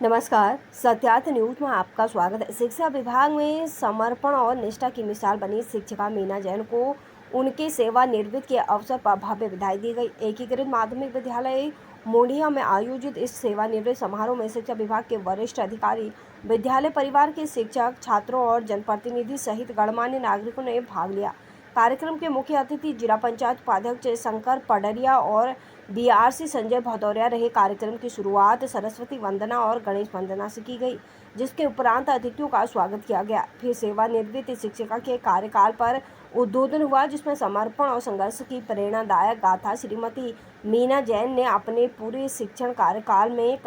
नमस्कार, सत्यार्थ न्यूज में आपका स्वागत है। शिक्षा विभाग में समर्पण और निष्ठा की मिसाल बनी शिक्षिका मीना जैन को उनके सेवानिवृत्ति के अवसर पर भव्य बधाई दी गई। एकीकृत माध्यमिक विद्यालय मोडिया में आयोजित इस सेवानिवृत्ति समारोह में शिक्षा विभाग के वरिष्ठ अधिकारी, विद्यालय परिवार के शिक्षक, छात्रों और जनप्रतिनिधि सहित गणमान्य नागरिकों ने भाग लिया। कार्यक्रम के मुख्य अतिथि जिला पंचायत उपाध्यक्ष शंकर पडरिया और बीआरसी संजय भदौरिया रहे। कार्यक्रम की शुरुआत सरस्वती वंदना और गणेश वंदना से की गई, जिसके उपरांत अतिथियों का स्वागत किया गया। फिर सेवानिवृत्त शिक्षिका के कार्यकाल पर उद्बोधन हुआ, जिसमें समर्पण और संघर्ष की प्रेरणादायक गाथा श्रीमती मीना जैन ने अपने पूरे शिक्षण कार्यकाल में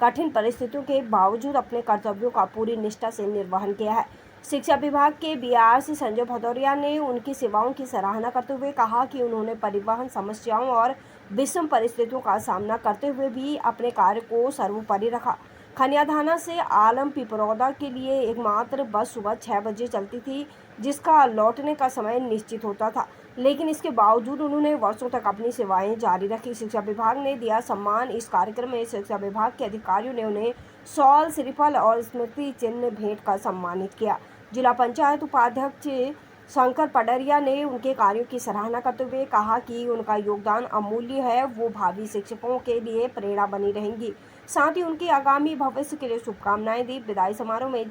कठिन परिस्थितियों के बावजूद अपने कर्तव्यों का पूरी निष्ठा से निर्वहन किया है। शिक्षा विभाग के बीआरसी संजय भदौरिया ने उनकी सेवाओं की सराहना करते हुए कहा कि उन्होंने परिवहन समस्याओं और विषम परिस्थितियों का सामना करते हुए भी अपने कार्य को सर्वोपरि रखा। खनियाधाना से आलम पिपरौदा के लिए एकमात्र बस सुबह 6 बजे चलती थी, जिसका लौटने का समय निश्चित होता था, लेकिन इसके बावजूद उन्होंने वर्षों तक अपनी सेवाएं जारी रखी। शिक्षा विभाग ने दिया सम्मान। इस कार्यक्रम में शिक्षा विभाग के अधिकारियों ने उन्हें शॉल, श्रीफल और स्मृति चिन्ह भेंट कर सम्मानित किया। जिला पंचायत उपाध्यक्ष शंकर पडरिया ने उनके कार्यों की सराहना करते हुए कहा कि उनका योगदान अमूल्य है, वो भावी शिक्षकों के लिए प्रेरणा बनी रहेंगी। साथ ही उनके आगामी भविष्य के लिए शुभकामनाएं दी। विदाई समारोह में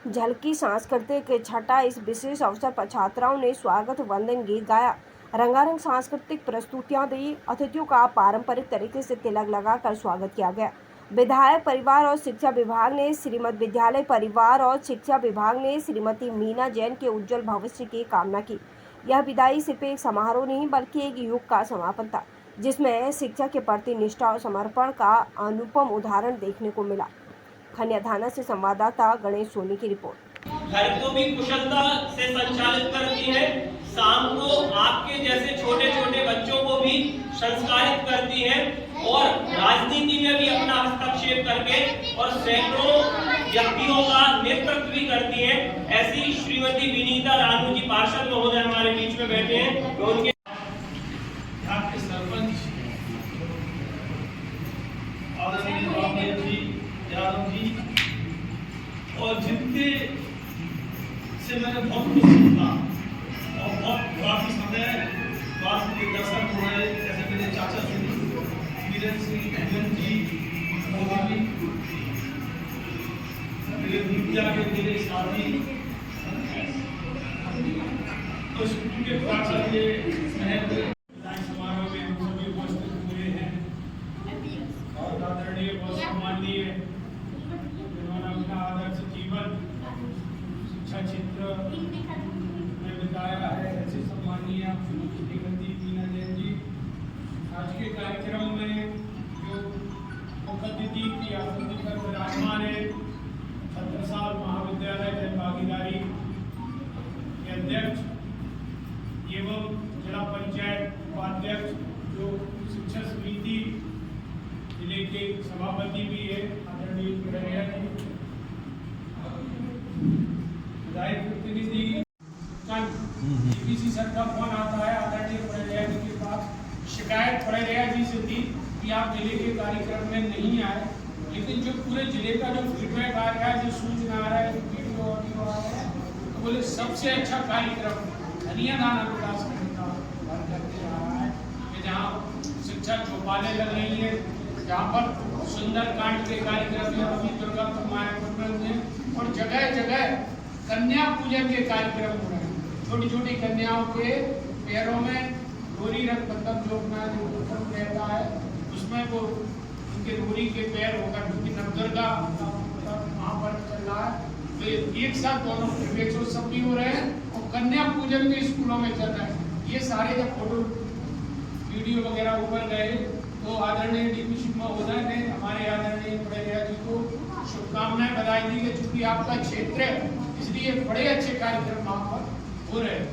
झलकी सांस्कृतिक छठा। इस विशेष अवसर पर छात्राओं ने स्वागत वंदन गीत गाया, रंगारंग सांस्कृतिक प्रस्तुतियां दी। अतिथियों का पारंपरिक तरीके से तिलक लगाकर स्वागत किया गया। विधायक परिवार और शिक्षा विभाग ने विद्यालय परिवार और शिक्षा विभाग ने श्रीमती मीना जैन के उज्जवल भविष्य की कामना की। यह विदाई सिर्फ एक समारोह नहीं बल्कि एक युग का समापन था, जिसमें शिक्षा के प्रति निष्ठा और समर्पण का अनुपम उदाहरण देखने को मिला। खनियाधाना से संवाददाता गणेश सोनी की रिपोर्ट। घर को भी कुशलता से संचालित करती है, शाम को आपके जैसे छोटे छोटे बच्चों को भी संस्कारित करती है और राजनीति में भी अपना हस्तक्षेप करके और सैकड़ों व्यक्तियों का नेतृत्व भी करती है। ऐसी श्रीमती विनीता रानू जी पार्षद महोदय हमारे बीच में बैठे हैं। तो उनके यहाँ के सरपंच यादव जी और जिनके से मैंने बहुत कुछ सीखा और बहुत काफी समय बाद के दर्शक हुए, जैसे मेरे चाचा श्री वीरेंद्र सिंह जी, मोदी जी, मेरे विद्या के मेरे साथी, तो स्कूल के प्राचार्य समारोह में हम सभी उपस्थित हुए हैं और आदरणीय बहुत सम्माननीय जिन्होंने अपना आदर्श जीवन शिक्षा क्षेत्र में बिताया है, ऐसे सम्माननीय श्रीमती मीना जैन जी आज के कार्यक्रम में जो मुख्य अतिथि की आसन पर विराजमान है, छत्रसाल महाविद्यालय जन भागीदारी के अध्यक्ष एवं जिला पंचायत उपाध्यक्ष जो शिक्षा समिति जिले के सभापति भी है आदरणीय पडरिया जी, विधायक प्रतिनिधि डीपीसी सर का फोन आता है आदरणीय पडरिया जी के पास। शिकायत पडरिया जी से थी कि आप जिले के कार्यक्रम में नहीं आए, लेकिन जो पूरे जिले का जो फीडबैक आ रहा है, जो सूचना आ रहा है, वीडियो ऑडियो आ रहा है, तो बोले सबसे अच्छा कार्यक्रम खनियाधाना विकास खंड का करके आ रहा है कि जहाँ शिक्षा चौपालें लग रही है, जहाँ पर सुंदरकांड के कार्यक्रम है, अभी दुर्गा मायापुर में और जगह जगह कन्या पूजन के कार्यक्रम हो रहे हैं। छोटी छोटी कन्याओं के पैरों में डोरी रख मतलब जो रहता है उसमें वो उनके डोरी के पैर होकर क्योंकि नवदुर्गा वहाँ पर चल रहा है, तो एक साथ दोनों सब भी हो रहे हैं और कन्या पूजन भी स्कूलों में चल रहा है। ये सारे जब फोटो वीडियो वगैरह ऊपर गए तो आदरणीय डीपीसी महोदय ने हमारे आदरणीय पडरिया जी को शुभकामनाएं बधाई दी कि चूंकि आपका क्षेत्र है इसलिए बड़े अच्छे कार्यक्रम वहाँ पर हो रहे हैं।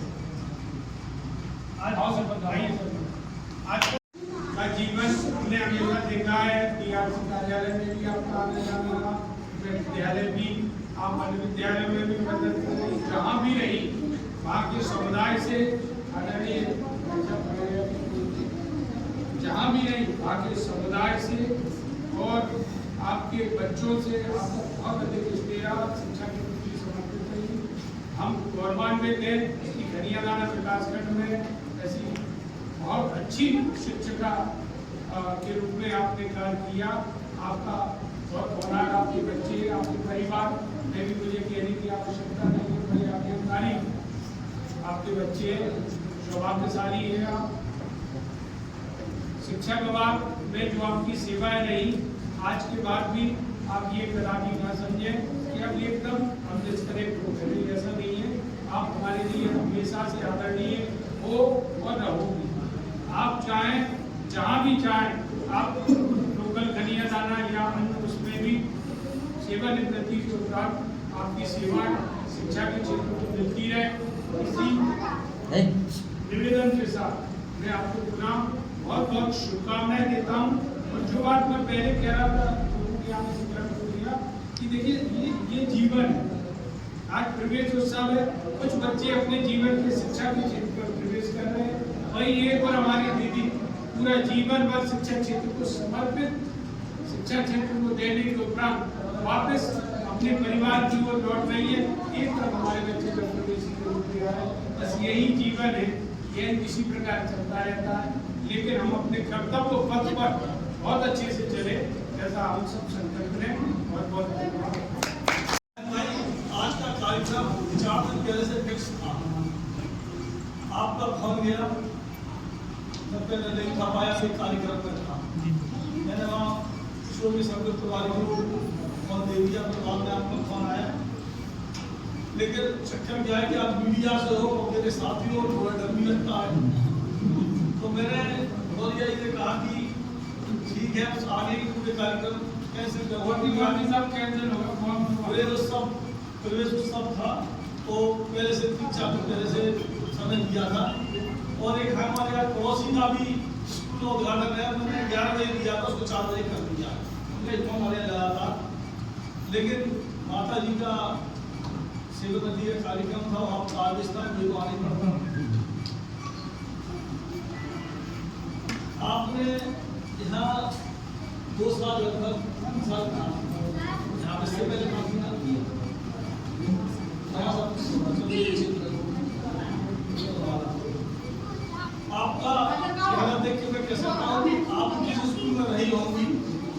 आज का जीवन हमने हमेशा देखा है, बीआरसी कार्यालय में भी आपका आने जाना रहा, विद्यालय भी आप अन्य विद्यालय में भी मदद करें, जहाँ भी रही वहाँ के समुदाय से आदरणीय जहाँ भी रही वहाँ के समुदाय से और आपकी आपके बच्चों से आपको बहुत अधिक स्नेह शिक्षा के प्रति समर्पित रही। हम गौरवान्वित हैं कि खनियादाना विकासखंड में ऐसी बहुत अच्छी शिक्षिका के रूप में आपने कार्य किया। आपका बहुत होनहार आपके बच्चे, आपके परिवार में भी मुझे कहने की आवश्यकता नहीं है, बड़ी आज्ञाकारी आपके बच्चे सौभाग्यशाली हैं आप। शिक्षा विभाग में जो आपकी सेवाएं रही, आज के बाद भी आप ये कदापि ना समझें कि अब एकदम हम डिस्कनेक्ट हो गए, ऐसा नहीं है। आप हमारे लिए हमेशा से आदरणीय हो और रहोगे। आप चाहें जहाँ भी चाहें, आप लोकल खनियादाना या अन्य उसमें भी सेवानिवृत्ति के उपरांत आपकी सेवा शिक्षा के क्षेत्र में मिलती रहे। इसी निवेदन के साथ मैं आपको पुनः बहुत बहुत शुभकामनाएं देता हूँ। और जो बात मैं पहले कह रहा था लोगों के आने से दिया कि देखिए ये जीवन है। आज प्रवेश उत्सव है, कुछ बच्चे अपने जीवन के शिक्षा के क्षेत्र पर प्रवेश कर रहे हैं, वही एक और हमारी दीदी पूरा जीवन भर शिक्षा क्षेत्र को समर्पित, शिक्षा क्षेत्र को देने के उपरांत वापस अपने परिवार की ओर लौट रही है। एक तरफ हमारे बच्चे का प्रवेश के रूप में है, बस यही जीवन है, यह इसी प्रकार चलता रहता है। लेकिन हम अपने कर्तव्य पथ पर बहुत अच्छे से चले, ऐसा हम सब संकल्प लें। बहुत बहुत धन्यवाद। आज का कार्यक्रम 4 दिन पहले से फिक्स था, आपका फोन गया, जब पहले नहीं था पाया से कार्यक्रम में था। मैंने वहाँ किशोर की संगत वाले को फोन दे दिया, तो बाद में आपका फोन आया। लेकिन चक्कर क्या है कि आप मीडिया से हो, मेरे साथी हो, थोड़ा डर भी लगता है। तो मैंने बहुत ये कहा कि ठीक है, बस आगे के पूरे कार्यक्रम कैसे कैंसिल होगा। प्रवेश उत्सव था, तो पहले से 3-4 दिन पहले से समय दिया था। और एक हमारे यहाँ पड़ोसी का भी स्कूल उद्घाटन है, मैंने 11 बजे दिया था, उसको 4 बजे कर दिया। उनका इतना हमारे लगा था, लेकिन माता जी का सेवा नदी का कार्यक्रम था, वहाँ प्रादेश था, मुझे तो आने पड़ता। आपने यहाँ 2 साल लगभग 3 साल था, यहाँ से पहले काफी नाम किया। आपका चेहरा देख के मैं कह सकता हूँ, आप जिस स्कूल में रही होंगी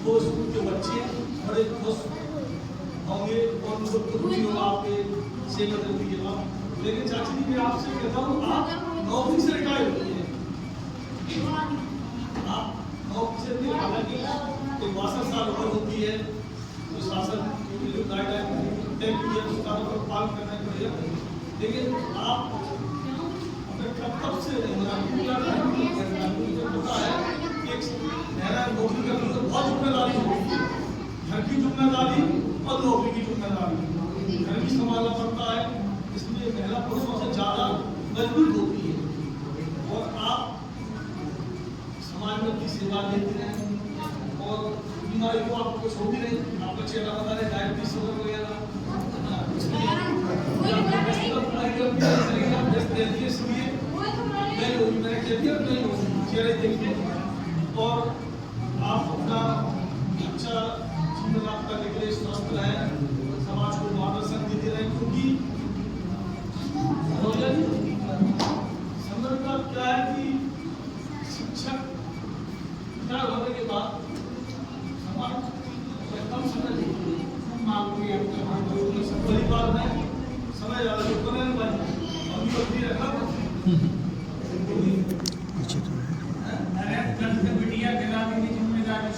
वो स्कूल के बच्चे बड़े खुश होंगे और उनको खुशी होगा आपके सेवा करने के बाद। लेकिन चाची जी मैं आपसे कहता हूँ, आप नौकरी से रिटायर हुई है, आप नौकरी से हालांकि 62 साल उम्र होती है, तो शासन की जो गाइडलाइन तय की है उसका पालन करना पड़ेगा। लेकिन आप अपने कर्तव्य से पता है कि एक महिला नौकरी करने में बहुत जिम्मेदारी होती है, घर की जिम्मेदारी और नौकरी की जिम्मेदारी, घर भी संभालना पड़ता है, इसलिए महिला पुरुषों से ज़्यादा मजबूत होती है। और आप समाज में की सेवा देते रहे और बीमारी को आपको कुछ होती नहीं, आपका चेहरा बता रहे डायबिटीज शुगर वगैरह, इसलिए नहीं होगी, मैंने कह दिया नहीं होगी, चेहरे देखिए। और आप अपना अच्छा जीवन आपका निकले, स्वस्थ रहे, समाज को मार्गदर्शन देते रहे, क्योंकि समय का क्या है कि शिक्षक रिटायर होने के बाद समाज कम समय परिवार में समय ज़्यादा अभी बल्कि रखना मीडिया गिराने की जिम्मेदारी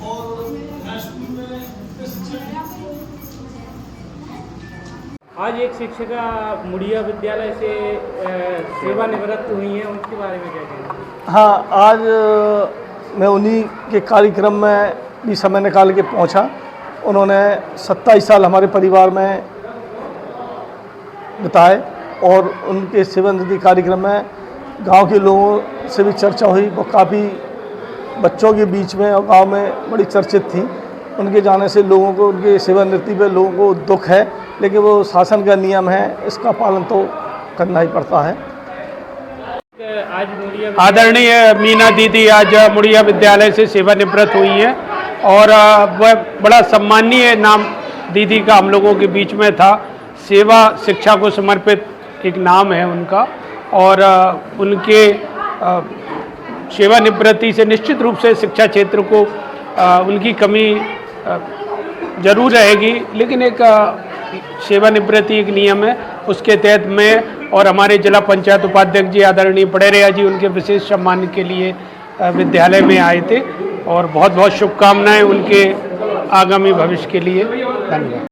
और स्कूल में शिक्षक। आज एक शिक्षिका मुड़िया विद्यालय से सेवानिवृत्त हुई हैं, उनके बारे में क्या कहेंगे? हाँ, आज मैं उन्हीं के कार्यक्रम में भी समय निकाल के पहुंचा। उन्होंने 27 साल हमारे परिवार में बिताए और उनके सेवानिवृत्ति कार्यक्रम में गांव के लोगों से भी चर्चा हुई। वो काफ़ी बच्चों के बीच में और गांव में बड़ी चर्चित थी। उनके जाने से लोगों को, उनके सेवानिवृत्ति पे लोगों को दुख है, लेकिन वो शासन का नियम है, इसका पालन तो करना ही पड़ता है। आज मुड़िया आदरणीय मीना दीदी आज मुड़िया विद्यालय से सेवानिवृत्त हुई हैं और वह बड़ा सम्मानीय नाम दीदी का हम लोगों के बीच में था। सेवा शिक्षा को समर्पित एक नाम है उनका और उनके सेवानिवृत्ति से निश्चित रूप से शिक्षा क्षेत्र को उनकी कमी जरूर रहेगी, लेकिन एक सेवानिवृत्ति एक नियम है, उसके तहत मैं और हमारे जिला पंचायत उपाध्यक्ष जी आदरणीय पड़ेरिया जी उनके विशेष सम्मान के लिए विद्यालय में आए थे और बहुत बहुत शुभकामनाएं उनके आगामी भविष्य के लिए। धन्यवाद।